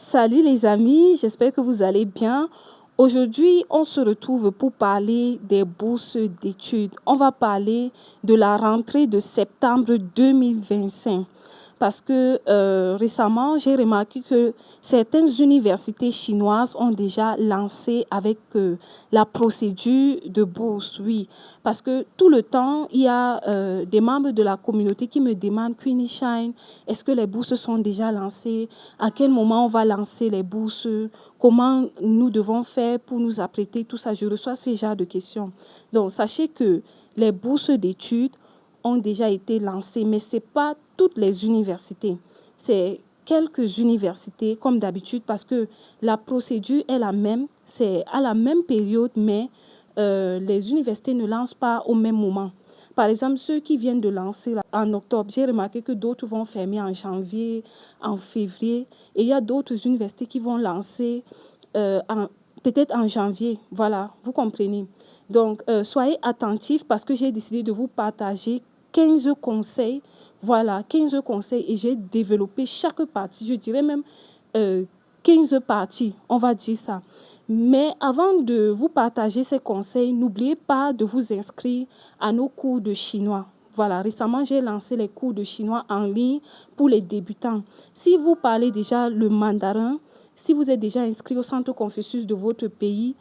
Salut les amis, j'espère que vous allez bien. Aujourd'hui, on se retrouve pour parler des bourses d'études. On va parler de la rentrée de septembre 2025. Parce que récemment, j'ai remarqué que certaines universités chinoises ont déjà lancé avec la procédure de bourse. Oui, parce que tout le temps, il y a des membres de la communauté qui me demandent, Queenie Shine, est-ce que les bourses sont déjà lancées? À quel moment on va lancer les bourses? Comment nous devons faire pour nous apprêter? Tout ça, je reçois ce genre de questions. Donc, sachez que les bourses d'études ont déjà été lancées, mais ce n'est pas toutes les universités. C'est quelques universités, comme d'habitude, parce que la procédure est la même, c'est à la même période, mais les universités ne lancent pas au même moment. Par exemple, ceux qui viennent de lancer en octobre, j'ai remarqué que d'autres vont fermer en janvier, en février, et il y a d'autres universités qui vont lancer peut-être en janvier. Voilà, vous comprenez. Donc, soyez attentifs parce que j'ai décidé de vous partager 15 conseils. Voilà, 15 conseils et j'ai développé chaque partie. Je dirais même 15 parties, on va dire ça. Mais avant de vous partager ces conseils, n'oubliez pas de vous inscrire à nos cours de chinois. Voilà, récemment, j'ai lancé les cours de chinois en ligne pour les débutants. Si vous parlez déjà le mandarin, si vous êtes déjà inscrit au centre Confucius de votre pays,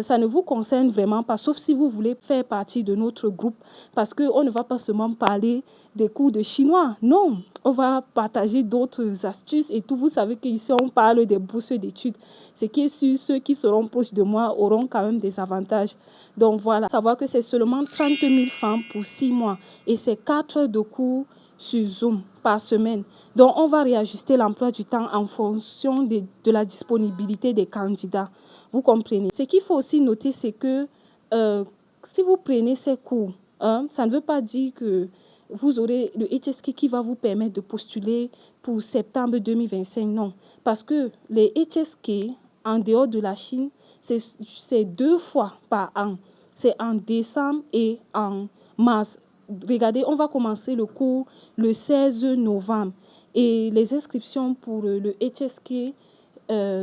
ça ne vous concerne vraiment pas, sauf si vous voulez faire partie de notre groupe, parce qu'on ne va pas seulement parler des cours de chinois. Non, on va partager d'autres astuces et tout. Vous savez qu'ici, on parle des bourses d'études. Ce qui est sûr, ceux qui seront proches de moi auront quand même des avantages. Donc voilà, savoir que c'est seulement 30 000 francs pour 6 mois et c'est 4 heures de cours sur Zoom par semaine. Donc, on va réajuster l'emploi du temps en fonction de la disponibilité des candidats. Vous comprenez? Ce qu'il faut aussi noter, c'est que si vous prenez ces cours, ça ne veut pas dire que vous aurez le HSK qui va vous permettre de postuler pour septembre 2025. Non, parce que les HSK, en dehors de la Chine, c'est 2 fois par an. C'est en décembre et en mars. Regardez, on va commencer le cours le 16 novembre et les inscriptions pour le HSK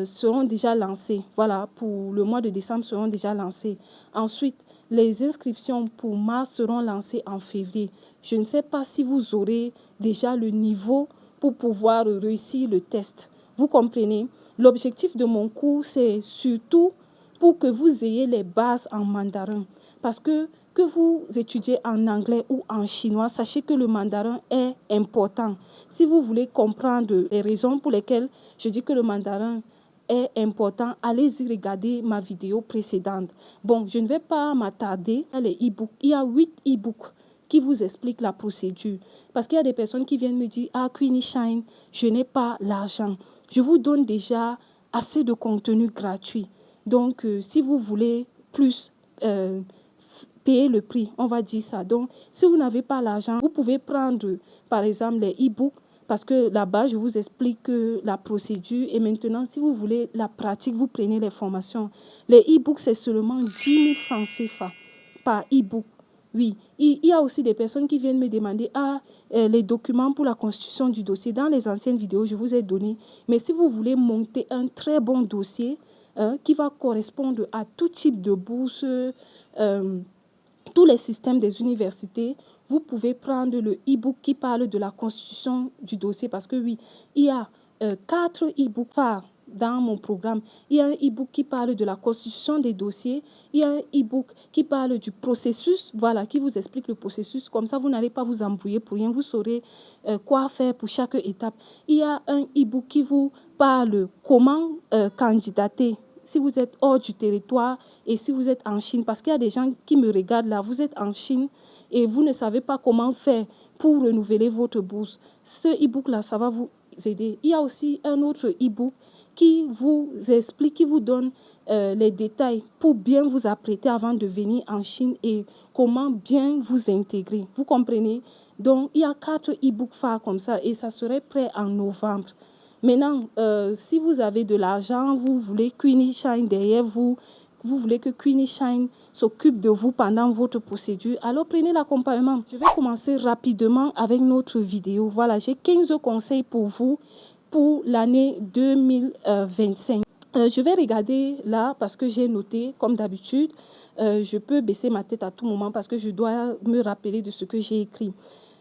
seront déjà lancées. Voilà, pour le mois de décembre seront déjà lancées. Ensuite, les inscriptions pour mars seront lancées en février. Je ne sais pas si vous aurez déjà le niveau pour pouvoir réussir le test. Vous comprenez? L'objectif de mon cours, c'est surtout pour que vous ayez les bases en mandarin. Parce que vous étudiez en anglais ou en chinois, sachez que le mandarin est important. Si vous voulez comprendre les raisons pour lesquelles je dis que le mandarin est important, allez-y regarder ma vidéo précédente. Bon, je ne vais pas m'attarder à les e-books. Il y a 8 e-books qui vous expliquent la procédure. Parce qu'il y a des personnes qui viennent me dire, ah, Queenie Shine, je n'ai pas l'argent. Je vous donne déjà assez de contenu gratuit. Donc, si vous voulez plus payer le prix, on va dire ça. Donc, si vous n'avez pas l'argent, vous pouvez prendre, par exemple, les e-books, parce que là-bas, je vous explique la procédure. Et maintenant, si vous voulez la pratique, vous prenez les formations. Les e-books, c'est seulement 10 000 francs CFA par e-book. Oui, il y a aussi des personnes qui viennent me demander les documents pour la constitution du dossier. Dans les anciennes vidéos, je vous ai donné. Mais si vous voulez monter un très bon dossier qui va correspondre à tout type de bourse, tous les systèmes des universités, vous pouvez prendre le e-book qui parle de la constitution du dossier parce que oui, il y a 4 e-books phares dans mon programme. Il y a un e-book qui parle de la constitution des dossiers. Il y a un e-book qui parle du processus, voilà, qui vous explique le processus. Comme ça, vous n'allez pas vous embrouiller pour rien. Vous saurez quoi faire pour chaque étape. Il y a un e-book qui vous parle comment candidater si vous êtes hors du territoire et si vous êtes en Chine. Parce qu'il y a des gens qui me regardent là, vous êtes en Chine et vous ne savez pas comment faire pour renouveler votre bourse. Ce e-book-là, ça va vous aider. Il y a aussi un autre e-book qui vous explique, qui vous donne les détails pour bien vous apprêter avant de venir en Chine et comment bien vous intégrer. Vous comprenez? Donc, il y a 4 e-books phares comme ça et ça serait prêt en novembre. Maintenant, si vous avez de l'argent, vous voulez Queenie Shine derrière vous, vous voulez que Queenie Shine s'occupe de vous pendant votre procédure, alors prenez l'accompagnement. Je vais commencer rapidement avec notre vidéo. Voilà, j'ai 15 conseils pour vous pour l'année 2025. Je vais regarder là parce que j'ai noté comme d'habitude. Je peux baisser ma tête à tout moment parce que je dois me rappeler de ce que j'ai écrit.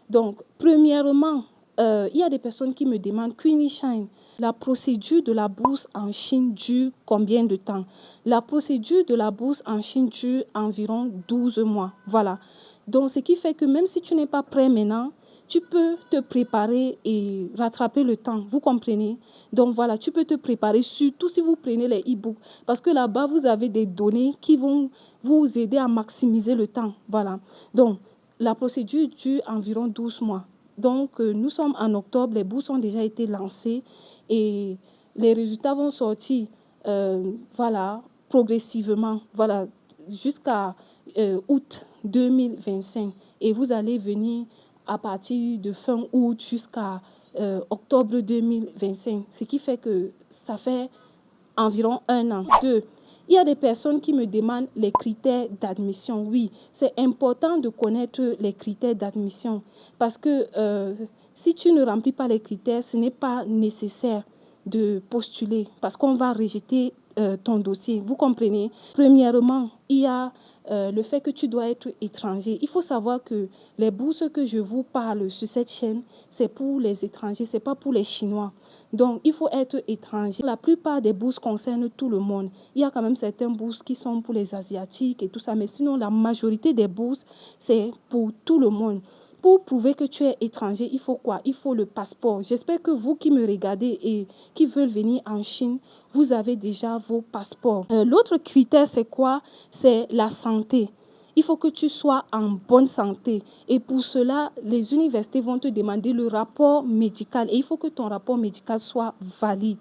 Donc, premièrement, il y a des personnes qui me demandent, Queenie Shine, la procédure de la bourse en Chine dure combien de temps? La procédure de la bourse en Chine dure environ 12 mois. Voilà. Donc, ce qui fait que même si tu n'es pas prêt maintenant, tu peux te préparer et rattraper le temps. Vous comprenez? Donc, voilà, tu peux te préparer, surtout si vous prenez les e-books. Parce que là-bas, vous avez des données qui vont vous aider à maximiser le temps. Voilà. Donc, la procédure dure environ 12 mois. Donc, nous sommes en octobre, les bourses ont déjà été lancées et les résultats vont sortir, voilà, progressivement, voilà, jusqu'à août 2025. Et vous allez venir à partir de fin août jusqu'à octobre 2025. Ce qui fait que ça fait environ un an. Deux, il y a des personnes qui me demandent les critères d'admission. Oui, c'est important de connaître les critères d'admission parce que si tu ne remplis pas les critères, ce n'est pas nécessaire de postuler parce qu'on va rejeter ton dossier. Vous comprenez? Premièrement, il y a le fait que tu dois être étranger. Il faut savoir que les bourses que je vous parle sur cette chaîne, c'est pour les étrangers, ce n'est pas pour les Chinois. Donc, il faut être étranger. La plupart des bourses concernent tout le monde. Il y a quand même certaines bourses qui sont pour les Asiatiques et tout ça, mais sinon, la majorité des bourses, c'est pour tout le monde. Pour prouver que tu es étranger, il faut quoi? Il faut le passeport. J'espère que vous qui me regardez et qui veulent venir en Chine, vous avez déjà vos passeports. L'autre critère, c'est quoi? C'est la santé. Il faut que tu sois en bonne santé. Et pour cela, les universités vont te demander le rapport médical. Et il faut que ton rapport médical soit valide.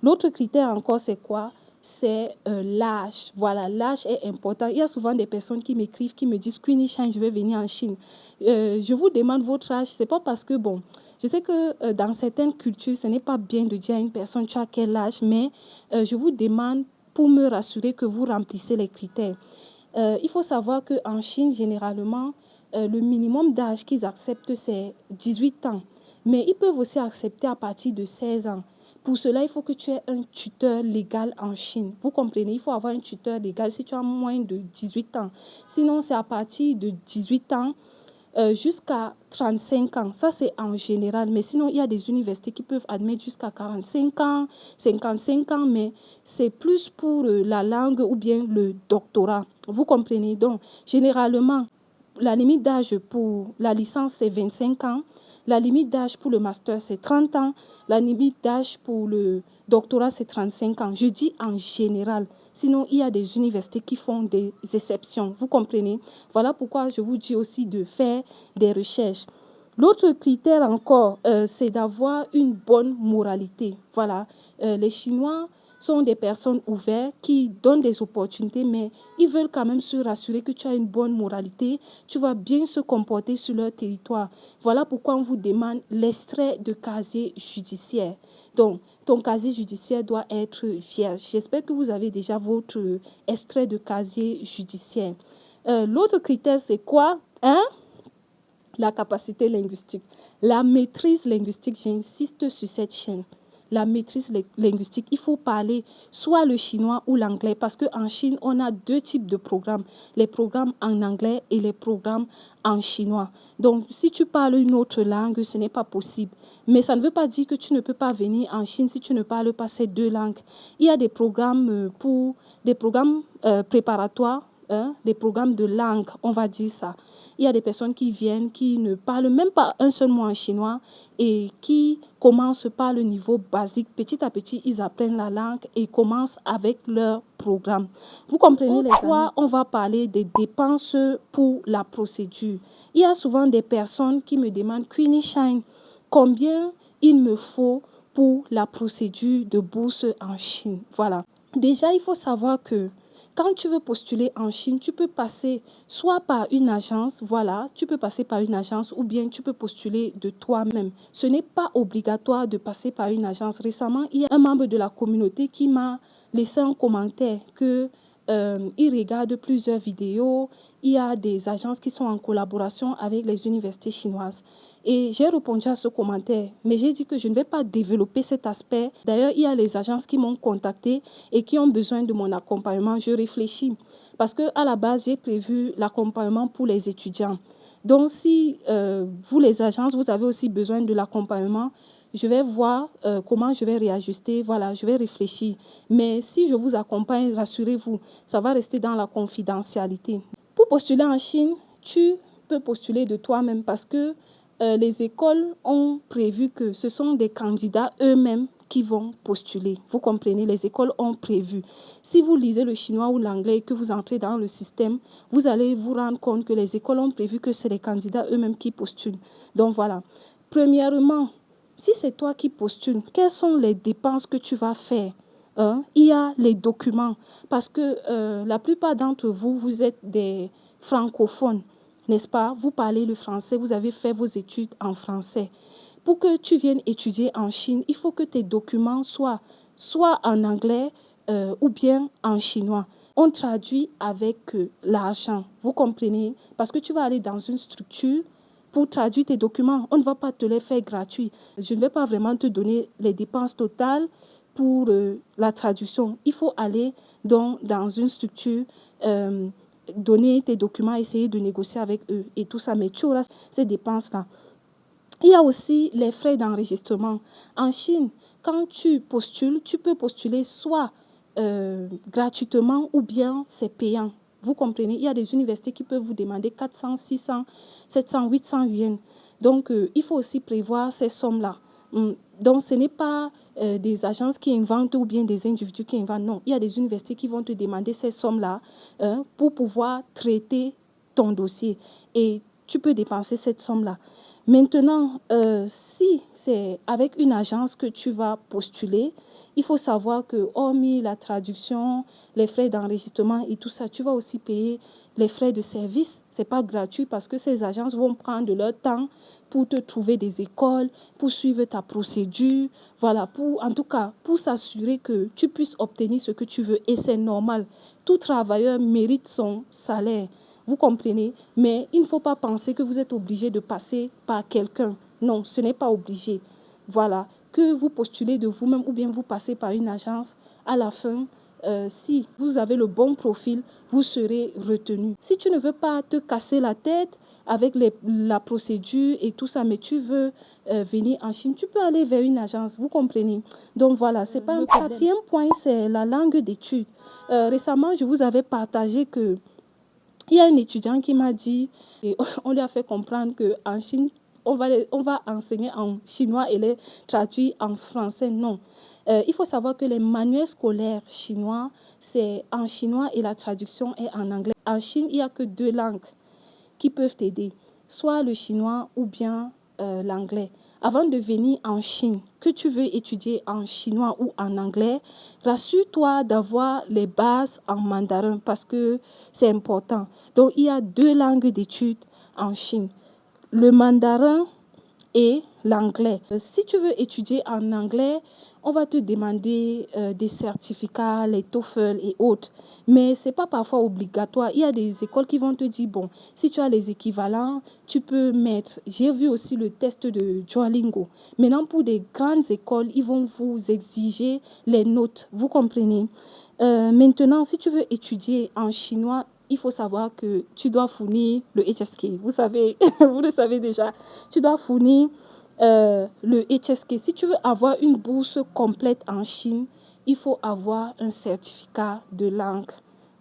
L'autre critère encore, c'est quoi? C'est l'âge. Voilà, l'âge est important. Il y a souvent des personnes qui m'écrivent, qui me disent, Queenie Shine, je vais venir en Chine. Je vous demande votre âge. Ce n'est pas parce que, bon, je sais que dans certaines cultures, ce n'est pas bien de dire à une personne, tu as quel âge, mais je vous demande pour me rassurer que vous remplissez les critères. Il faut savoir qu'en Chine, généralement, le minimum d'âge qu'ils acceptent, c'est 18 ans. Mais ils peuvent aussi accepter à partir de 16 ans. Pour cela, il faut que tu aies un tuteur légal en Chine. Vous comprenez? Il faut avoir un tuteur légal si tu as moins de 18 ans. Sinon, c'est à partir de 18 ans jusqu'à 35 ans. Ça, c'est en général. Mais sinon, il y a des universités qui peuvent admettre jusqu'à 45 ans, 55 ans, mais c'est plus pour la langue ou bien le doctorat. Vous comprenez? Donc, généralement, la limite d'âge pour la licence, c'est 25 ans. La limite d'âge pour le master, c'est 30 ans. La limite d'âge pour le doctorat, c'est 35 ans. Je dis en général. Sinon, il y a des universités qui font des exceptions. Vous comprenez? Voilà pourquoi je vous dis aussi de faire des recherches. L'autre critère encore, c'est d'avoir une bonne moralité. Voilà, les Chinois sont des personnes ouvertes qui donnent des opportunités, mais ils veulent quand même se rassurer que tu as une bonne moralité, tu vas bien se comporter sur leur territoire. Voilà pourquoi on vous demande l'extrait de casier judiciaire. Donc, ton casier judiciaire doit être vierge. J'espère que vous avez déjà votre extrait de casier judiciaire. L'autre critère, c'est quoi? Hein? La capacité linguistique. La maîtrise linguistique, j'insiste sur cette chaîne. La maîtrise linguistique, il faut parler soit le chinois ou l'anglais parce qu'en Chine, on a deux types de programmes. Les programmes en anglais et les programmes en chinois. Donc, si tu parles une autre langue, ce n'est pas possible. Mais ça ne veut pas dire que tu ne peux pas venir en Chine si tu ne parles pas ces deux langues. Il y a des programmes préparatoires, hein, des programmes de langue, on va dire ça. Il y a des personnes qui viennent, qui ne parlent même pas un seul mot en chinois et qui commencent par le niveau basique. Petit à petit, ils apprennent la langue et commencent avec leur programme. Vous comprenez les amis? On va parler des dépenses pour la procédure. Il y a souvent des personnes qui me demandent, Queenie Shine, combien il me faut pour la procédure de bourse en Chine? Voilà. Déjà, il faut savoir que quand tu veux postuler en Chine, tu peux passer soit par une agence, voilà, tu peux passer par une agence ou bien tu peux postuler de toi-même. Ce n'est pas obligatoire de passer par une agence. Récemment, il y a un membre de la communauté qui m'a laissé un commentaire que il regarde plusieurs vidéos. Il y a des agences qui sont en collaboration avec les universités chinoises. Et j'ai répondu à ce commentaire, mais j'ai dit que je ne vais pas développer cet aspect. D'ailleurs, il y a les agences qui m'ont contacté et qui ont besoin de mon accompagnement. Je réfléchis parce qu'à la base, j'ai prévu l'accompagnement pour les étudiants. Donc, si vous, les agences, vous avez aussi besoin de l'accompagnement, je vais voir comment je vais réajuster. Voilà, je vais réfléchir. Mais si je vous accompagne, rassurez-vous, ça va rester dans la confidentialité. Pour postuler en Chine, tu peux postuler de toi-même parce que les écoles ont prévu que ce sont des candidats eux-mêmes qui vont postuler. Vous comprenez, les écoles ont prévu. Si vous lisez le chinois ou l'anglais et que vous entrez dans le système, vous allez vous rendre compte que les écoles ont prévu que c'est les candidats eux-mêmes qui postulent. Donc voilà. Premièrement, si c'est toi qui postules, quelles sont les dépenses que tu vas faire? Il y a les documents parce que la plupart d'entre vous, vous êtes des francophones, n'est-ce pas? Vous parlez le français, vous avez fait vos études en français. Pour que tu viennes étudier en Chine, il faut que tes documents soient soit en anglais ou bien en chinois. On traduit avec l'argent, vous comprenez? Parce que tu vas aller dans une structure pour traduire tes documents. On ne va pas te les faire gratuits. Je ne vais pas vraiment te donner les dépenses totales pour la traduction. Il faut aller dans une structure, donner tes documents, essayer de négocier avec eux et tout ça. Mais tu auras ces dépenses-là. Il y a aussi les frais d'enregistrement. En Chine, quand tu postules, tu peux postuler soit gratuitement ou bien c'est payant. Vous comprenez, il y a des universités qui peuvent vous demander 400, 600, 700, 800 yuan. Donc, il faut aussi prévoir ces sommes-là. Donc, ce n'est pas des agences qui inventent ou bien des individus qui inventent. Non, il y a des universités qui vont te demander ces sommes-là pour pouvoir traiter ton dossier. Et tu peux dépenser cette somme-là. Maintenant, si c'est avec une agence que tu vas postuler, il faut savoir que, hormis la traduction, les frais d'enregistrement et tout ça, tu vas aussi payer les frais de service. Ce n'est pas gratuit parce que ces agences vont prendre leur temps pour te trouver des écoles, pour suivre ta procédure, voilà, en tout cas, pour s'assurer que tu puisses obtenir ce que tu veux. Et c'est normal. Tout travailleur mérite son salaire. Vous comprenez? Mais il ne faut pas penser que vous êtes obligé de passer par quelqu'un. Non, ce n'est pas obligé. Voilà. Que vous postulez de vous-même ou bien vous passez par une agence, à la fin, si vous avez le bon profil, vous serez retenu. Si tu ne veux pas te casser la tête avec la procédure et tout ça, mais tu veux venir en Chine, tu peux aller vers une agence. Vous comprenez? Donc voilà, c'est pas un problème. Le quatrième point, c'est la langue d'études. Récemment, je vous avais partagé que il y a un étudiant qui m'a dit, et on lui a fait comprendre qu'en Chine, on va enseigner en chinois et les traduire en français. Non. Il faut savoir que les manuels scolaires chinois, c'est en chinois et la traduction est en anglais. En Chine, il n'y a que deux langues qui peuvent t'aider, soit le chinois ou bien l'anglais. Avant de venir en Chine, que tu veux étudier en chinois ou en anglais, rassure-toi d'avoir les bases en mandarin parce que c'est important. Donc, il y a deux langues d'études en Chine, le mandarin et l'anglais. Si tu veux étudier en anglais, on va te demander des certificats, les TOEFL et autres. Mais ce n'est pas parfois obligatoire. Il y a des écoles qui vont te dire, bon, si tu as les équivalents, tu peux mettre. J'ai vu aussi le test de Duolingo. Maintenant, pour des grandes écoles, ils vont vous exiger les notes. Vous comprenez? Maintenant, si tu veux étudier en chinois, il faut savoir que tu dois fournir le HSK. Vous savez, vous le savez déjà. Tu dois fournir le HSK. Si tu veux avoir une bourse complète en Chine, il faut avoir un certificat de langue.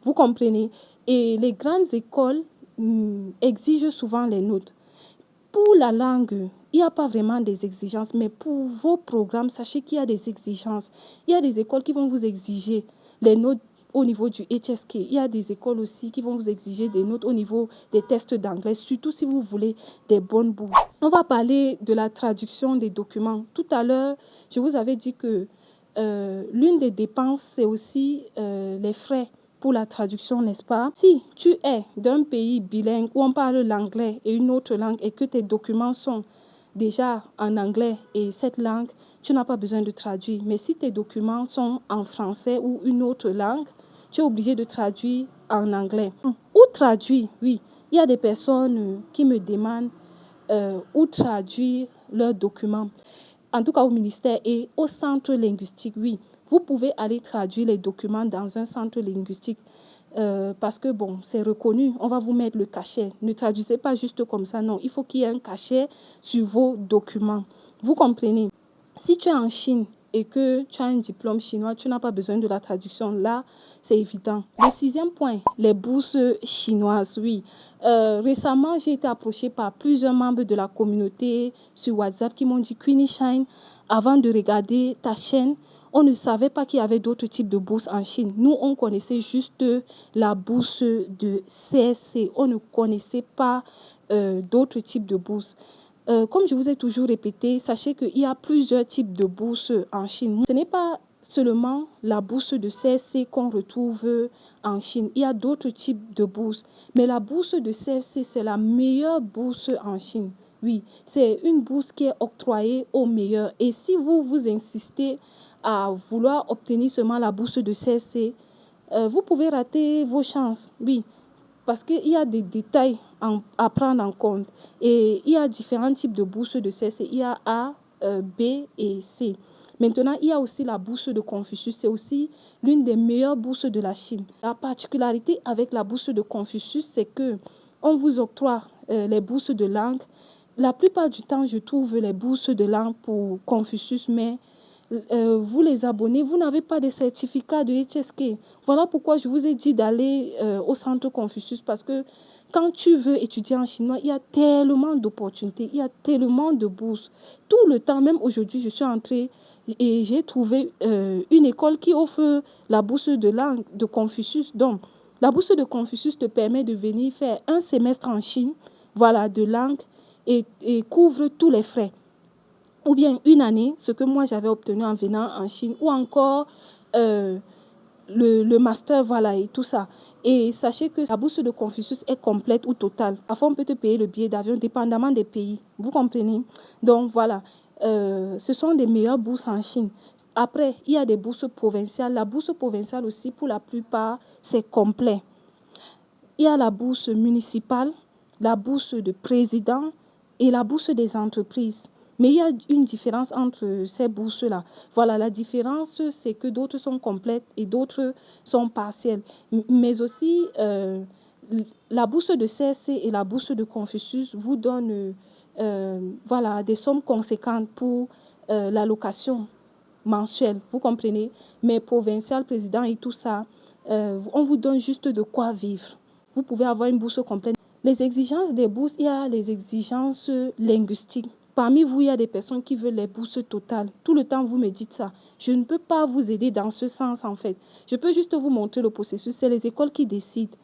Vous comprenez? Et les grandes écoles exigent souvent les notes. Pour la langue, il n'y a pas vraiment des exigences, mais pour vos programmes, sachez qu'il y a des exigences. Il y a des écoles qui vont vous exiger les notes au niveau du HSK. Il y a des écoles aussi qui vont vous exiger des notes au niveau des tests d'anglais, surtout si vous voulez des bonnes bourses. On va parler de la traduction des documents. Tout à l'heure, je vous avais dit que l'une des dépenses, c'est aussi les frais pour la traduction, n'est-ce pas? Si tu es d'un pays bilingue où on parle l'anglais et une autre langue et que tes documents sont déjà en anglais et cette langue, tu n'as pas besoin de traduire. Mais si tes documents sont en français ou une autre langue, tu es obligé de traduire en anglais. Ou traduire, oui. Il y a des personnes qui me demandent ou traduire leurs documents. En tout cas au ministère et au centre linguistique, oui. Vous pouvez aller traduire les documents dans un centre linguistique parce que, bon, c'est reconnu. On va vous mettre le cachet. Ne traduisez pas juste comme ça, non. Il faut qu'il y ait un cachet sur vos documents. Vous comprenez? Si tu es en Chine et que tu as un diplôme chinois, tu n'as pas besoin de la traduction. Là, c'est évident. Le 6e point, les bourses chinoises, oui. Récemment, j'ai été approchée par plusieurs membres de la communauté sur WhatsApp qui m'ont dit, Queenie Shine, avant de regarder ta chaîne, on ne savait pas qu'il y avait d'autres types de bourses en Chine. Nous, on connaissait juste la bourse de CSC. On ne connaissait pas d'autres types de bourses. Comme je vous ai toujours répété, sachez qu'il y a plusieurs types de bourses en Chine. Ce n'est pas seulement la bourse de CSC qu'on retrouve en Chine. Il y a d'autres types de bourses. Mais la bourse de CSC, c'est la meilleure bourse en Chine. Oui, c'est une bourse qui est octroyée aux meilleurs. Et si vous insistez à vouloir obtenir seulement la bourse de CSC, vous pouvez rater vos chances. Oui, parce qu'il y a des détails à prendre en compte. Et il y a différents types de bourses de CSC. Il y a A, B et C. Maintenant, il y a aussi la bourse de Confucius. C'est aussi l'une des meilleures bourses de la Chine. La particularité avec la bourse de Confucius, c'est que on vous octroie les bourses de langue. La plupart du temps, je trouve les bourses de langue pour Confucius, mais vous les abonnés, vous n'avez pas de certificat de HSK. Voilà pourquoi je vous ai dit d'aller au centre Confucius, parce que quand tu veux étudier en chinois, il y a tellement d'opportunités, il y a tellement de bourses. Tout le temps, même aujourd'hui, je suis entrée et j'ai trouvé une école qui offre la bourse de langue de Confucius. Donc, la bourse de Confucius te permet de venir faire un semestre en Chine, voilà, de langue, et couvre tous les frais. Ou bien une année, ce que moi j'avais obtenu en venant en Chine, ou encore le master, voilà, et tout ça. Et sachez que la bourse de Confucius est complète ou totale. Parfois, on peut te payer le billet d'avion dépendamment des pays. Vous comprenez? Donc, voilà. Ce sont des meilleures bourses en Chine. Après, il y a des bourses provinciales. La bourse provinciale aussi, pour la plupart, c'est complet. Il y a la bourse municipale, la bourse de président et la bourse des entreprises. Mais il y a une différence entre ces bourses-là. Voilà, la différence, c'est que d'autres sont complètes et d'autres sont partielles. Mais aussi, la bourse de CSC et la bourse de Confucius vous donnent voilà, des sommes conséquentes pour l'allocation mensuelle, vous comprenez? Mais provincial, président et tout ça, on vous donne juste de quoi vivre. Vous pouvez avoir une bourse complète. Les exigences des bourses, il y a les exigences linguistiques. Parmi vous, il y a des personnes qui veulent les bourses totales. Tout le temps, vous me dites ça. Je ne peux pas vous aider dans ce sens, en fait. Je peux juste vous montrer le processus. C'est les écoles qui décident.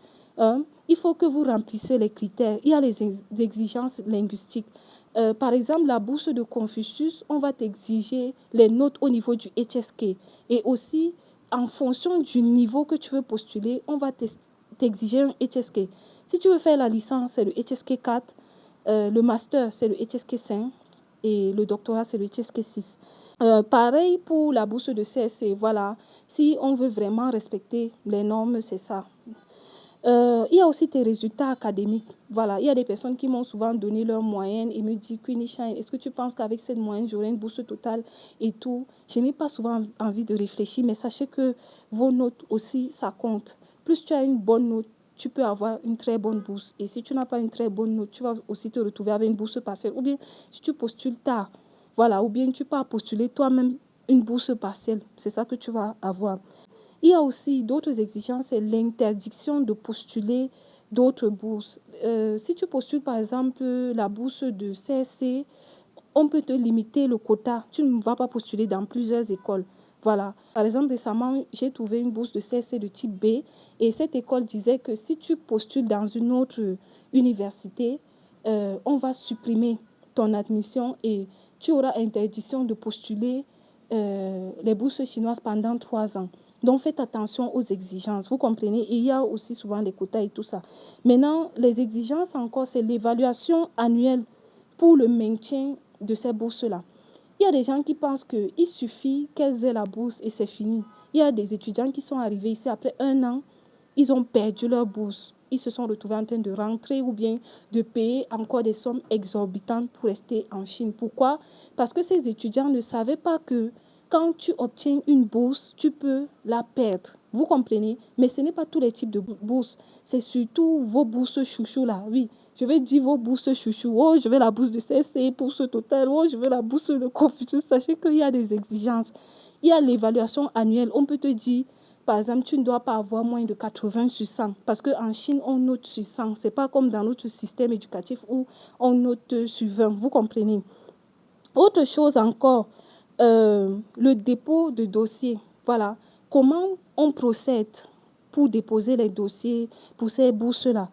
Il faut que vous remplissez les critères. Il y a les exigences linguistiques. Par exemple, la bourse de Confucius, on va t'exiger les notes au niveau du HSK. Et aussi, en fonction du niveau que tu veux postuler, on va t'exiger un HSK. Si tu veux faire la licence, c'est le HSK 4. Le master, c'est le HSK 5. Et le doctorat, c'est le HSK 6. Pareil pour la bourse de CSC. Voilà. Si on veut vraiment respecter les normes, c'est ça. Il y a aussi tes résultats académiques. Voilà, il y a des personnes qui m'ont souvent donné leur moyenne et me disent, Queenie Shine, est-ce que tu penses qu'avec cette moyenne, j'aurai une bourse totale et tout? Je n'ai pas souvent envie de réfléchir, mais sachez que vos notes aussi, ça compte. Plus tu as une bonne note, tu peux avoir une très bonne bourse. Et si tu n'as pas une très bonne note, tu vas aussi te retrouver avec une bourse partielle. Ou bien, si tu postules tard, voilà, ou bien tu peux postuler toi-même une bourse partielle. C'est ça que tu vas avoir. Il y a aussi d'autres exigences, c'est l'interdiction de postuler d'autres bourses. Si tu postules par exemple la bourse de CSC, on peut te limiter le quota. Tu ne vas pas postuler dans plusieurs écoles. Voilà. Par exemple, récemment, j'ai trouvé une bourse de CSC de type B et cette école disait que si tu postules dans une autre université, on va supprimer ton admission et tu auras interdiction de postuler les bourses chinoises pendant 3 ans. Donc, faites attention aux exigences. Vous comprenez? Et il y a aussi souvent les quotas et tout ça. Maintenant, les exigences encore, c'est l'évaluation annuelle pour le maintien de ces bourses-là. Il y a des gens qui pensent qu'il suffit qu'elles aient la bourse et c'est fini. Il y a des étudiants qui sont arrivés ici après 1 an, ils ont perdu leur bourse. ils se sont retrouvés en train de rentrer ou bien de payer encore des sommes exorbitantes pour rester en Chine. Pourquoi? Parce que ces étudiants ne savaient pas que quand tu obtiens une bourse, tu peux la perdre. Vous comprenez? Mais ce n'est pas tous les types de bourses. C'est surtout vos bourses chouchou là. Oui, je vais dire vos bourses chouchou. Oh, je veux la bourse de CSC pour ce total. Oh, je veux la bourse de Confucius. Sachez qu'il y a des exigences. Il y a l'évaluation annuelle. On peut te dire, par exemple, tu ne dois pas avoir moins de 80 sur 100. Parce qu'en Chine, on note sur 100. Ce n'est pas comme dans notre système éducatif où on note sur 20. Vous comprenez? Autre chose encore, le dépôt de dossier. Voilà. Comment on procède pour déposer les dossiers pour ces bourses-là?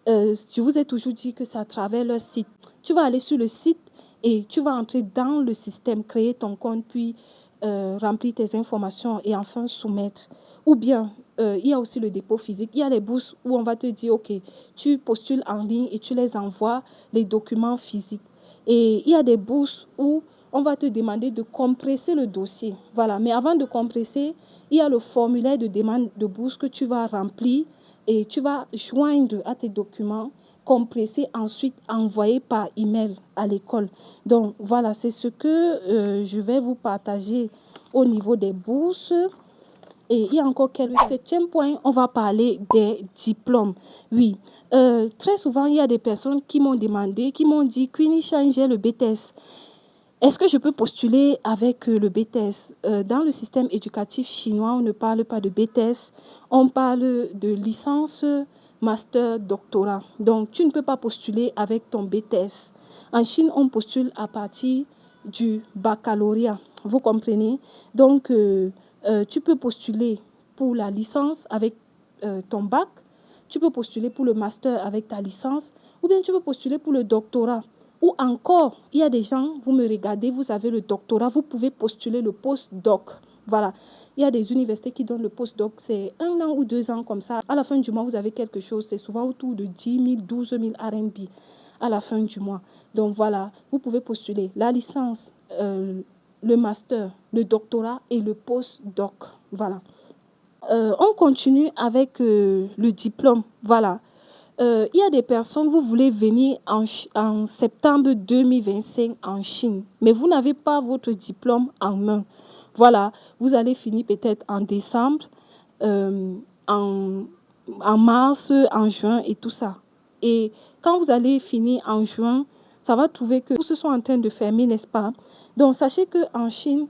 Je vous ai toujours dit que c'est à travers leur site. Tu vas aller sur le site et tu vas entrer dans le système, créer ton compte, puis remplir tes informations et enfin soumettre. Ou bien, il y a aussi le dépôt physique. Il y a les bourses où on va te dire, OK, tu postules en ligne et tu les envoies les documents physiques. Et il y a des bourses où on va te demander de compresser le dossier. Voilà. Mais avant de compresser, il y a le formulaire de demande de bourse que tu vas remplir et tu vas joindre à tes documents, compresser, ensuite envoyer par email à l'école. Donc voilà, c'est ce que je vais vous partager au niveau des bourses. Et il y a encore quelques... Le septième point, on va parler des diplômes. Oui, très souvent, il y a des personnes qui m'ont demandé, qui m'ont dit, Queenie, j'ai le BTS. Est-ce que je peux postuler avec le BTS? Dans le système éducatif chinois, on ne parle pas de BTS, on parle de licence, master, doctorat. Donc, tu ne peux pas postuler avec ton BTS. En Chine, on postule à partir du baccalauréat. Vous comprenez? Donc, tu peux postuler pour la licence avec ton bac, tu peux postuler pour le master avec ta licence, ou bien tu peux postuler pour le doctorat. Ou encore, il y a des gens, vous me regardez, vous avez le doctorat, vous pouvez postuler le post-doc. Voilà. Il y a des universités qui donnent le post-doc, c'est 1 an ou 2 ans comme ça. À la fin du mois, vous avez quelque chose, c'est souvent autour de 10 000, 12 000 RMB à la fin du mois. Donc voilà, vous pouvez postuler la licence, le master, le doctorat et le post-doc. Voilà. On continue avec le diplôme. Voilà. Il y a des personnes, vous voulez venir en septembre 2025 en Chine, mais vous n'avez pas votre diplôme en main. Voilà, vous allez finir peut-être en décembre, euh, en, en mars, en juin et tout ça. Et quand vous allez finir en juin, ça va trouver que tous se sont en train de fermer, n'est-ce pas? Donc, sachez qu'en Chine,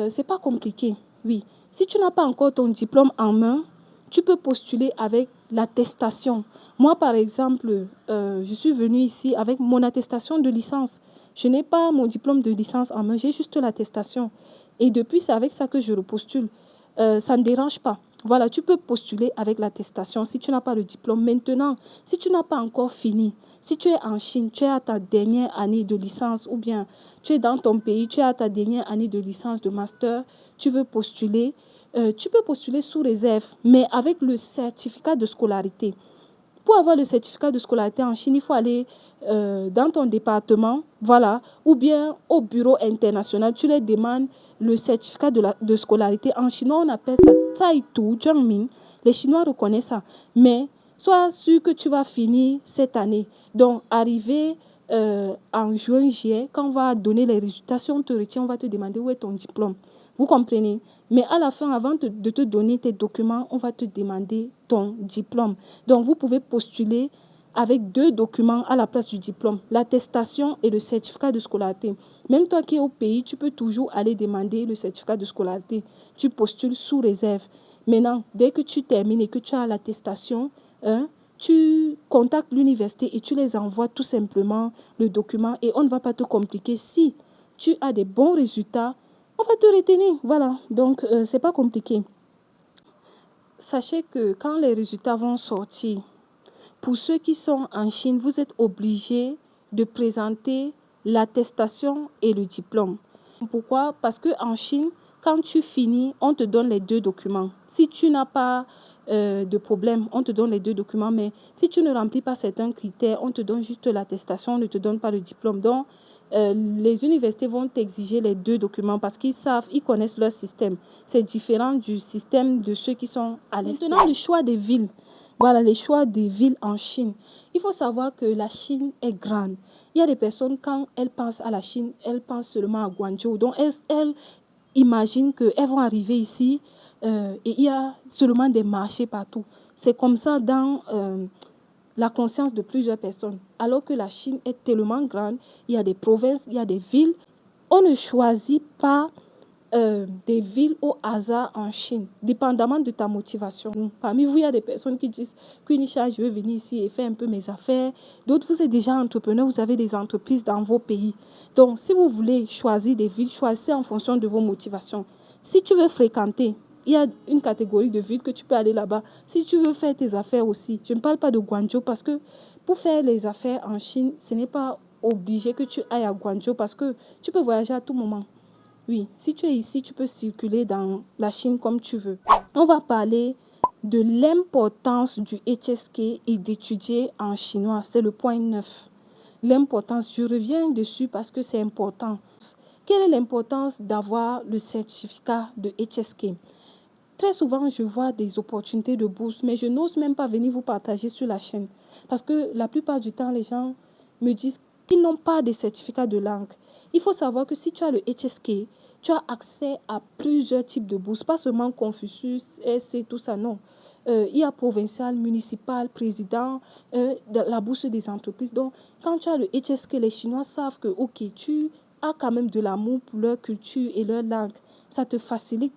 c'est pas compliqué. Oui, si tu n'as pas encore ton diplôme en main, tu peux postuler avec l'attestation. Moi, par exemple, je suis venue ici avec mon attestation de licence. Je n'ai pas mon diplôme de licence en main, j'ai juste l'attestation. Et depuis, c'est avec ça que je repostule. Ça ne dérange pas. Voilà, tu peux postuler avec l'attestation si tu n'as pas le diplôme. Maintenant, si tu n'as pas encore fini, si tu es en Chine, tu es à ta dernière année de licence ou bien tu es dans ton pays, tu es à ta dernière année de licence, de master, tu veux postuler, tu peux postuler sous réserve, mais avec le certificat de scolarité. Pour avoir le certificat de scolarité en Chine, il faut aller dans ton département, voilà, ou bien au bureau international, tu les demandes le certificat de scolarité. En chinois, on appelle ça Zaitu Zhengming. Les Chinois reconnaissent ça. Mais sois sûr que tu vas finir cette année. Donc, arrivé en juin, juillet, quand on va donner les résultats, si on te retient, on va te demander où est ton diplôme. Vous comprenez? Mais à la fin, avant de te donner tes documents, on va te demander ton diplôme. Donc, vous pouvez postuler avec 2 documents à la place du diplôme, l'attestation et le certificat de scolarité. Même toi qui es au pays, tu peux toujours aller demander le certificat de scolarité. Tu postules sous réserve. Maintenant, dès que tu termines et que tu as l'attestation, hein, tu contactes l'université et tu les envoies tout simplement le document et on ne va pas te compliquer. Si tu as des bons résultats, on va te retenir. Voilà, donc c'est pas compliqué. Sachez que quand les résultats vont sortir, pour ceux qui sont en Chine, vous êtes obligés de présenter l'attestation et le diplôme. Pourquoi? Parce qu'en Chine, quand tu finis, on te donne les 2 documents. Si tu n'as pas de problème, on te donne les 2 documents. Mais si tu ne remplis pas certains critères, on te donne juste l'attestation, on ne te donne pas le diplôme. Donc, les universités vont t'exiger les 2 documents parce qu'ils savent, ils connaissent leur système. C'est différent du système de ceux qui sont à l'extérieur. Maintenant, le choix des villes. Voilà les choix des villes en Chine. Il faut savoir que la Chine est grande. Il y a des personnes, quand elles pensent à la Chine, elles pensent seulement à Guangzhou. Donc, elles imaginent qu'elles vont arriver ici et il y a seulement des marchés partout. C'est comme ça dans la conscience de plusieurs personnes. Alors que la Chine est tellement grande, il y a des provinces, il y a des villes. On ne choisit pas des villes au hasard en Chine, dépendamment de ta motivation. Parmi vous, il y a des personnes qui disent, Quenisha, je veux venir ici et faire un peu mes affaires. D'autres, vous êtes déjà entrepreneur, vous avez des entreprises dans vos pays. Donc, si vous voulez choisir des villes, choisissez en fonction de vos motivations. Si tu veux fréquenter, il y a une catégorie de villes que tu peux aller là-bas. Si tu veux faire tes affaires aussi, je ne parle pas de Guangzhou parce que pour faire les affaires en Chine, ce n'est pas obligé que tu ailles à Guangzhou parce que tu peux voyager à tout moment. Oui, si tu es ici, tu peux circuler dans la Chine comme tu veux. On va parler de l'importance du HSK et d'étudier en chinois. C'est le point 9. L'importance, je reviens dessus parce que c'est important. Quelle est l'importance d'avoir le certificat de HSK? Très souvent, je vois des opportunités de bourse, mais je n'ose même pas venir vous partager sur la chaîne. Parce que la plupart du temps, les gens me disent qu'ils n'ont pas de certificat de langue. Il faut savoir que si tu as le HSK, tu as accès à plusieurs types de bourses, pas seulement Confucius, SC, tout ça, non. Il y a provincial, municipal, président, la bourse des entreprises. Donc, quand tu as le HSK, les Chinois savent que, ok, tu as quand même de l'amour pour leur culture et leur langue. Ça te facilite,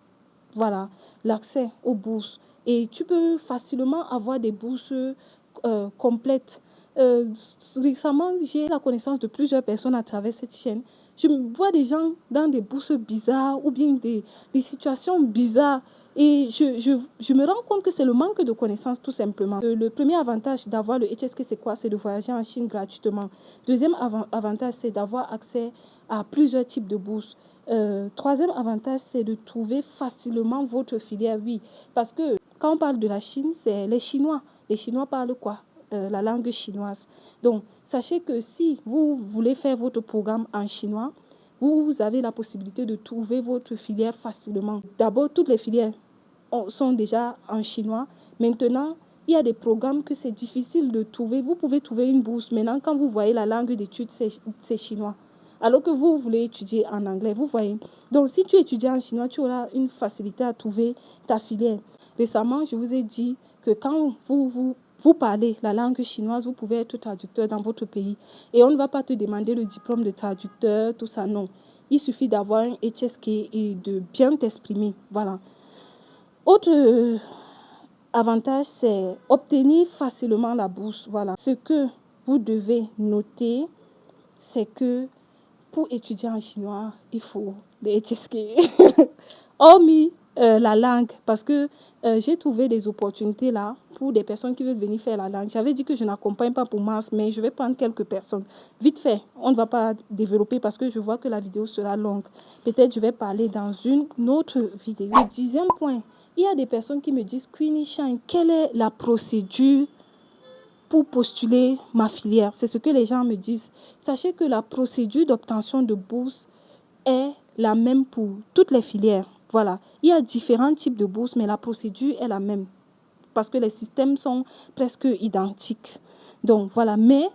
voilà, l'accès aux bourses. Et tu peux facilement avoir des bourses complètes. Euh, Récemment, j'ai la connaissance de plusieurs personnes à travers cette chaîne. Je vois des gens dans des bourses bizarres ou bien des situations bizarres. Et je me rends compte que c'est le manque de connaissances tout simplement. Le premier avantage d'avoir le HSK, c'est quoi? C'est de voyager en Chine gratuitement. Deuxième avantage, c'est d'avoir accès à plusieurs types de bourses. Troisième avantage, c'est de trouver facilement votre filière, oui. Parce que quand on parle de la Chine, c'est les Chinois. Les Chinois parlent quoi? La langue chinoise. Donc, sachez que si vous voulez faire votre programme en chinois, vous avez la possibilité de trouver votre filière facilement. D'abord, toutes les filières sont déjà en chinois. Maintenant, il y a des programmes que c'est difficile de trouver. Vous pouvez trouver une bourse. Maintenant, quand vous voyez la langue d'études, c'est chinois. Alors que vous voulez étudier en anglais, vous voyez. Donc, si tu étudies en chinois, tu auras une facilité à trouver ta filière. Récemment, je vous ai dit que quand vous parlez la langue chinoise, vous pouvez être traducteur dans votre pays. Et on ne va pas te demander le diplôme de traducteur, tout ça, non. Il suffit d'avoir un HSK et de bien t'exprimer. Voilà. Autre avantage, c'est obtenir facilement la bourse. Voilà. Ce que vous devez noter, c'est que pour étudier en chinois, il faut des HSK. Hormis la langue, parce que j'ai trouvé des opportunités là pour des personnes qui veulent venir faire la langue. J'avais dit que je n'accompagne pas pour Mars, mais je vais prendre quelques personnes. Vite fait, on ne va pas développer parce que je vois que la vidéo sera longue. Peut-être je vais parler dans une autre vidéo. Le 10e point, il y a des personnes qui me disent, Queenie Shine, quelle est la procédure pour postuler ma filière? C'est ce que les gens me disent. Sachez que la procédure d'obtention de bourse est la même pour toutes les filières. Voilà. Il y a différents types de bourses, mais la procédure est la même parce que les systèmes sont presque identiques. Donc, voilà. Mais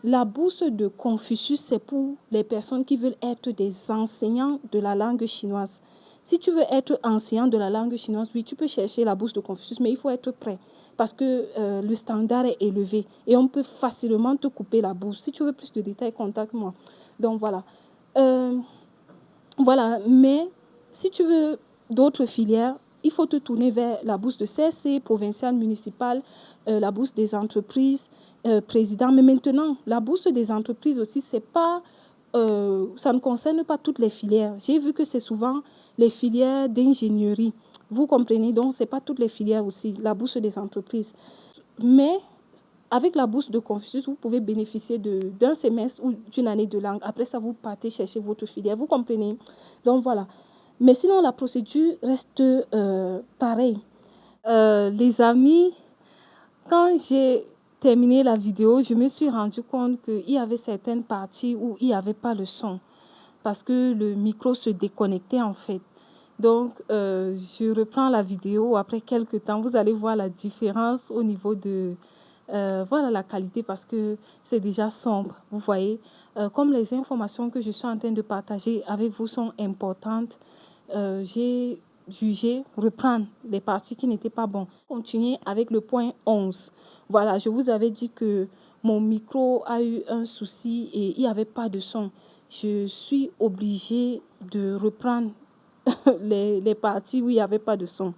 la bourse de Confucius, c'est pour les personnes qui veulent être des enseignants de la langue chinoise. Si tu veux être enseignant de la langue chinoise, oui, tu peux chercher la bourse de Confucius, mais il faut être prêt parce que le standard est élevé et on peut facilement te couper la bourse. Si tu veux plus de détails, contacte-moi. Donc, voilà. Voilà, mais si tu veux d'autres filières, il faut te tourner vers la bourse de CSC, provinciale, municipale, la bourse des entreprises, président. Mais maintenant, la bourse des entreprises aussi, c'est pas, ça ne concerne pas toutes les filières. J'ai vu que c'est souvent les filières d'ingénierie. Vous comprenez, donc ce n'est pas toutes les filières aussi, la bourse des entreprises. Mais avec la bourse de Confucius, vous pouvez bénéficier d'un semestre ou d'une année de langue. Après ça, vous partez chercher votre filière. Vous comprenez? Donc, voilà. Mais sinon, la procédure reste pareille. Les amis, quand j'ai terminé la vidéo, je me suis rendu compte qu'il y avait certaines parties où il n'y avait pas le son parce que le micro se déconnectait en fait. Donc, je reprends la vidéo après quelques temps. Vous allez voir la différence au niveau de voilà, la qualité parce que c'est déjà sombre. Vous voyez, comme les informations que je suis en train de partager avec vous sont importantes, j'ai jugé reprendre les parties qui n'étaient pas bonnes. Continuer avec le point 11. Voilà, je vous avais dit que mon micro a eu un souci et il n'y avait pas de son. Je suis obligée de reprendre les parties où il n'y avait pas de son.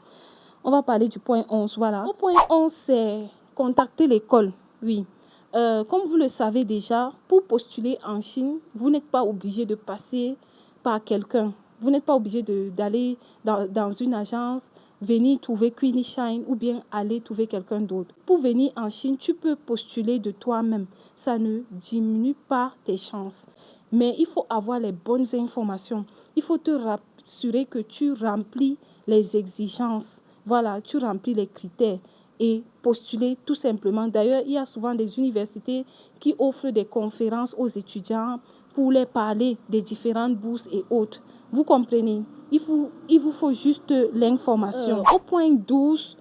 On va parler du point 11. Voilà. Au point 11, c'est contacter l'école. Oui. Comme vous le savez déjà, pour postuler en Chine, vous n'êtes pas obligé de passer par quelqu'un. Vous n'êtes pas obligé d'aller dans une agence, venir trouver Queenie Shine ou bien aller trouver quelqu'un d'autre. Pour venir en Chine, tu peux postuler de toi-même. Ça ne diminue pas tes chances. Mais il faut avoir les bonnes informations. Il faut te rassurer que tu remplis les exigences. Voilà, tu remplis les critères et postuler tout simplement. D'ailleurs, il y a souvent des universités qui offrent des conférences aux étudiants pour les parler des différentes bourses et autres. Vous comprenez? Il vous faut juste l'information. Au point 12,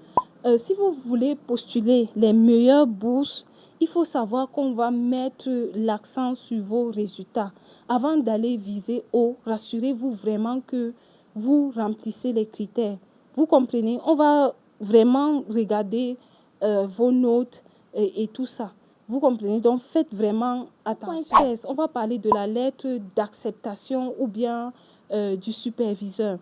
si vous voulez postuler les meilleures bourses, il faut savoir qu'on va mettre l'accent sur vos résultats. Avant d'aller viser haut, rassurez-vous vraiment que vous remplissez les critères. Vous comprenez? On va vraiment regarder vos notes et tout ça. Vous comprenez? Donc, faites vraiment attention. Point 13, on va parler de la lettre d'acceptation ou bien du superviseur.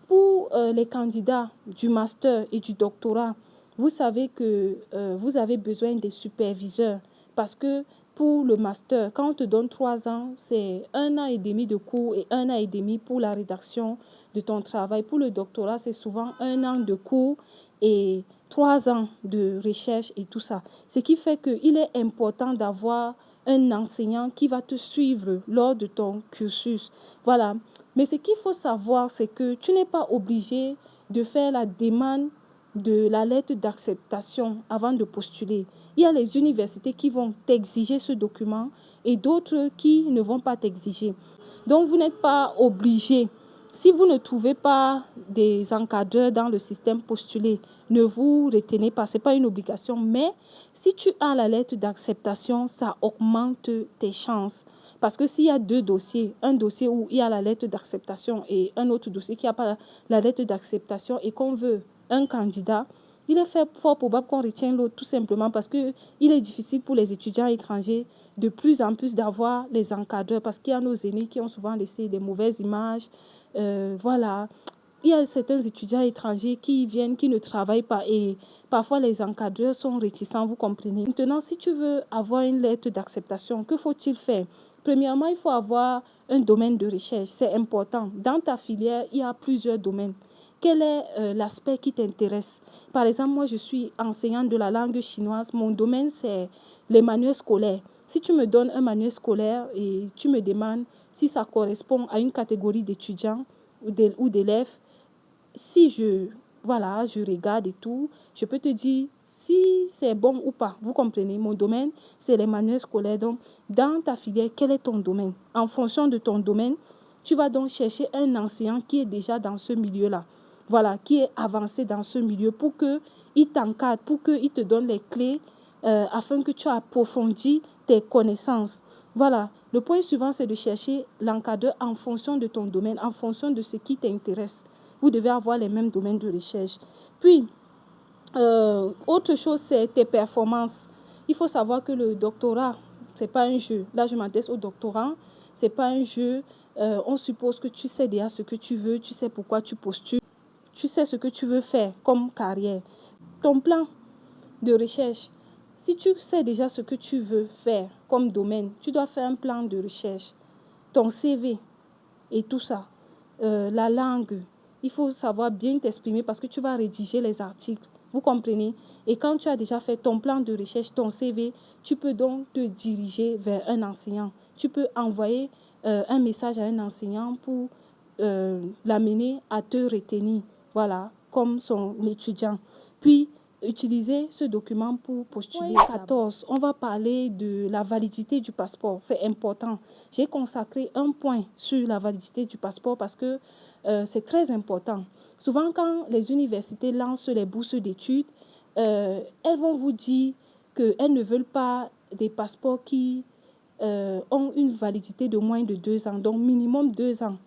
Pour les candidats du master et du doctorat, vous savez que vous avez besoin des superviseurs parce que pour le master, quand on te donne 3 ans, c'est 1 an et demi de cours et 1 an et demi pour la rédaction de ton travail. Pour le doctorat, c'est souvent 1 an de cours et 3 ans de recherche et tout ça. Ce qui fait qu'il est important d'avoir un enseignant qui va te suivre lors de ton cursus. Voilà. Mais ce qu'il faut savoir, c'est que tu n'es pas obligé de faire la demande de la lettre d'acceptation avant de postuler. Il y a les universités qui vont t'exiger ce document et d'autres qui ne vont pas t'exiger. Donc, vous n'êtes pas obligé. Si vous ne trouvez pas des encadreurs dans le système postulé, ne vous retenez pas. Ce n'est pas une obligation. Mais si tu as la lettre d'acceptation, ça augmente tes chances. Parce que s'il y a 2 dossiers, un dossier où il y a la lettre d'acceptation et un autre dossier qui n'a pas la lettre d'acceptation et qu'on veut un candidat, il est fort probable qu'on retienne l'autre tout simplement parce qu'il est difficile pour les étudiants étrangers de plus en plus d'avoir les encadreurs parce qu'il y a nos aînés qui ont souvent laissé des mauvaises images. Voilà. Il y a certains étudiants étrangers qui viennent, qui ne travaillent pas et parfois les encadreurs sont réticents, vous comprenez. Maintenant, si tu veux avoir une lettre d'acceptation, que faut-il faire? Premièrement, il faut avoir un domaine de recherche, c'est important. Dans ta filière, il y a plusieurs domaines. Quel est l'aspect qui t'intéresse? Par exemple, moi, je suis enseignante de la langue chinoise. Mon domaine, c'est les manuels scolaires. Si tu me donnes un manuel scolaire et tu me demandes si ça correspond à une catégorie d'étudiants ou d'élèves, si voilà, je regarde et tout, je peux te dire si c'est bon ou pas. Vous comprenez, mon domaine, c'est les manuels scolaires. Donc, dans ta filière, quel est ton domaine? En fonction de ton domaine, tu vas donc chercher un enseignant qui est déjà dans ce milieu-là. Voilà, qui est avancé dans ce milieu pour qu'il t'encadre, pour qu'il te donne les clés afin que tu approfondis tes connaissances. Voilà, le point suivant, c'est de chercher l'encadreur en fonction de ton domaine, en fonction de ce qui t'intéresse. Vous devez avoir les mêmes domaines de recherche. Puis, autre chose, c'est tes performances. Il faut savoir que le doctorat, ce n'est pas un jeu. Là, je m'adresse au doctorant. Ce n'est pas un jeu. On suppose que tu sais déjà ce que tu veux, tu sais pourquoi tu postules, tu sais ce que tu veux faire comme carrière. Ton plan de recherche, si tu sais déjà ce que tu veux faire comme domaine, tu dois faire un plan de recherche. Ton CV et tout ça. La langue, il faut savoir bien t'exprimer parce que tu vas rédiger les articles. Vous comprenez? Et quand tu as déjà fait ton plan de recherche, ton CV, tu peux donc te diriger vers un enseignant. Tu peux envoyer un message à un enseignant pour l'amener à te retenir, voilà, comme son étudiant. Puis, utiliser ce document pour postuler. Point 14, on va parler de la validité du passeport. C'est important. J'ai consacré un point sur la validité du passeport parce que c'est très important. Souvent, quand les universités lancent les bourses d'études, elles vont vous dire qu'elles ne veulent pas des passeports qui ont une validité de moins de 2 ans, donc minimum 2 ans,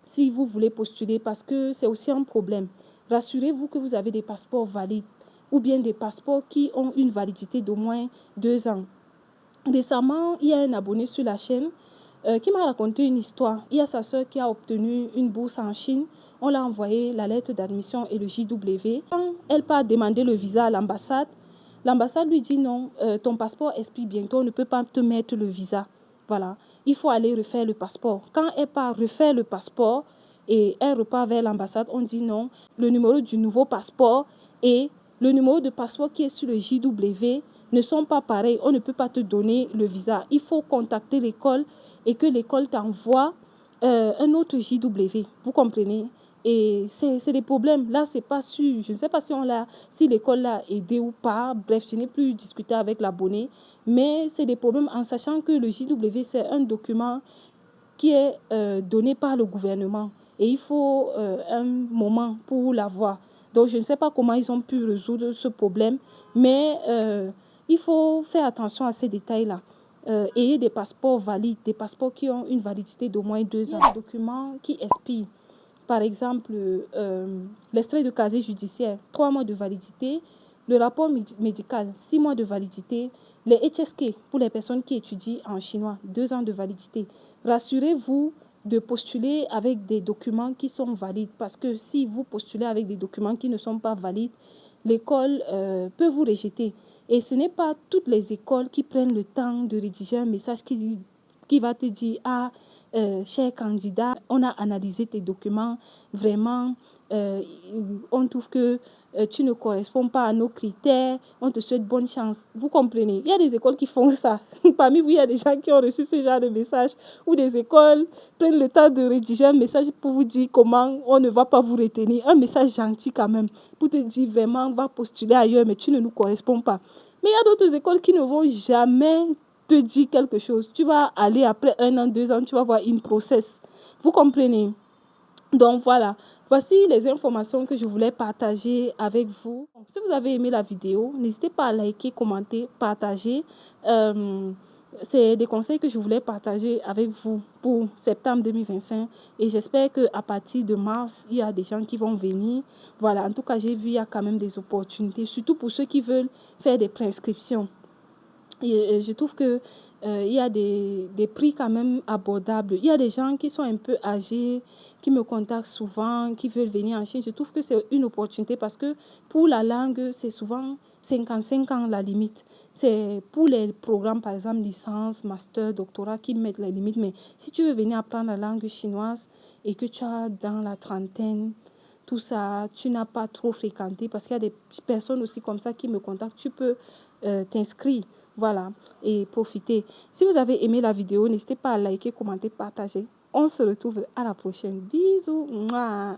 si vous voulez postuler, parce que c'est aussi un problème. Rassurez-vous que vous avez des passeports valides ou bien des passeports qui ont une validité d'au moins 2 ans. Récemment, il y a un abonné sur la chaîne qui m'a raconté une histoire. Il y a sa soeur qui a obtenu une bourse en Chine. On l'a envoyé la lettre d'admission et le JW. Quand elle part demander le visa à l'ambassade, l'ambassade lui dit non, ton passeport expire bientôt, on ne peut pas te mettre le visa. Voilà, il faut aller refaire le passeport. Quand elle part refaire le passeport et elle repart vers l'ambassade, on dit non, le numéro du nouveau passeport et le numéro de passeport qui est sur le JW ne sont pas pareils. On ne peut pas te donner le visa. Il faut contacter l'école et que l'école t'envoie un autre JW. Vous comprenez? Et c'est des problèmes. Là, c'est pas sûr. Je ne sais pas si l'école l'a aidé ou pas. Bref, je n'ai plus discuté avec l'abonné. Mais c'est des problèmes en sachant que le JW, c'est un document qui est donné par le gouvernement. Et il faut un moment pour l'avoir. Donc, je ne sais pas comment ils ont pu résoudre ce problème. Mais il faut faire attention à ces détails-là. Ayez des passeports valides, des passeports qui ont une validité d'au moins 2 ans. Des documents qui expirent. Par exemple, l'extrait de casier judiciaire, 3 mois de validité. Le rapport médical, 6 mois de validité. Les HSK, pour les personnes qui étudient en chinois, 2 ans de validité. Rassurez-vous de postuler avec des documents qui sont valides. Parce que si vous postulez avec des documents qui ne sont pas valides, l'école peut vous rejeter. Et ce n'est pas toutes les écoles qui prennent le temps de rédiger un message qui va te dire « Ah, cher candidat, on a analysé tes documents, vraiment, on trouve que tu ne corresponds pas à nos critères, on te souhaite bonne chance. » Vous comprenez? Il y a des écoles qui font ça. Parmi vous, il y a des gens qui ont reçu ce genre de message ou des écoles prennent le temps de rédiger un message pour vous dire comment on ne va pas vous retenir. Un message gentil quand même pour te dire vraiment, va postuler ailleurs, mais tu ne nous corresponds pas. Mais il y a d'autres écoles qui ne vont jamais te dire quelque chose. Tu vas aller après 1 an, 2 ans, tu vas voir une process. Vous comprenez? Donc voilà, voici les informations que je voulais partager avec vous. Si vous avez aimé la vidéo, n'hésitez pas à liker, commenter, partager. C'est des conseils que je voulais partager avec vous pour septembre 2025. Et j'espère qu'à partir de mars, il y a des gens qui vont venir. Voilà, en tout cas, j'ai vu, il y a quand même des opportunités, surtout pour ceux qui veulent faire des prescriptions. Et je trouve que il y a des prix quand même abordables. Il y a des gens qui sont un peu âgés, qui me contactent souvent, qui veulent venir en Chine. Je trouve que c'est une opportunité parce que pour la langue, c'est souvent 55 ans la limite. C'est pour les programmes, par exemple, licence, master, doctorat, qui mettent la limite. Mais si tu veux venir apprendre la langue chinoise et que tu as dans la trentaine, tout ça, tu n'as pas trop fréquenté parce qu'il y a des personnes aussi comme ça qui me contactent. Tu peux t'inscrire. Voilà, et profitez. Si vous avez aimé la vidéo, n'hésitez pas à liker, commenter, partager. On se retrouve à la prochaine. Bisous. Mouah.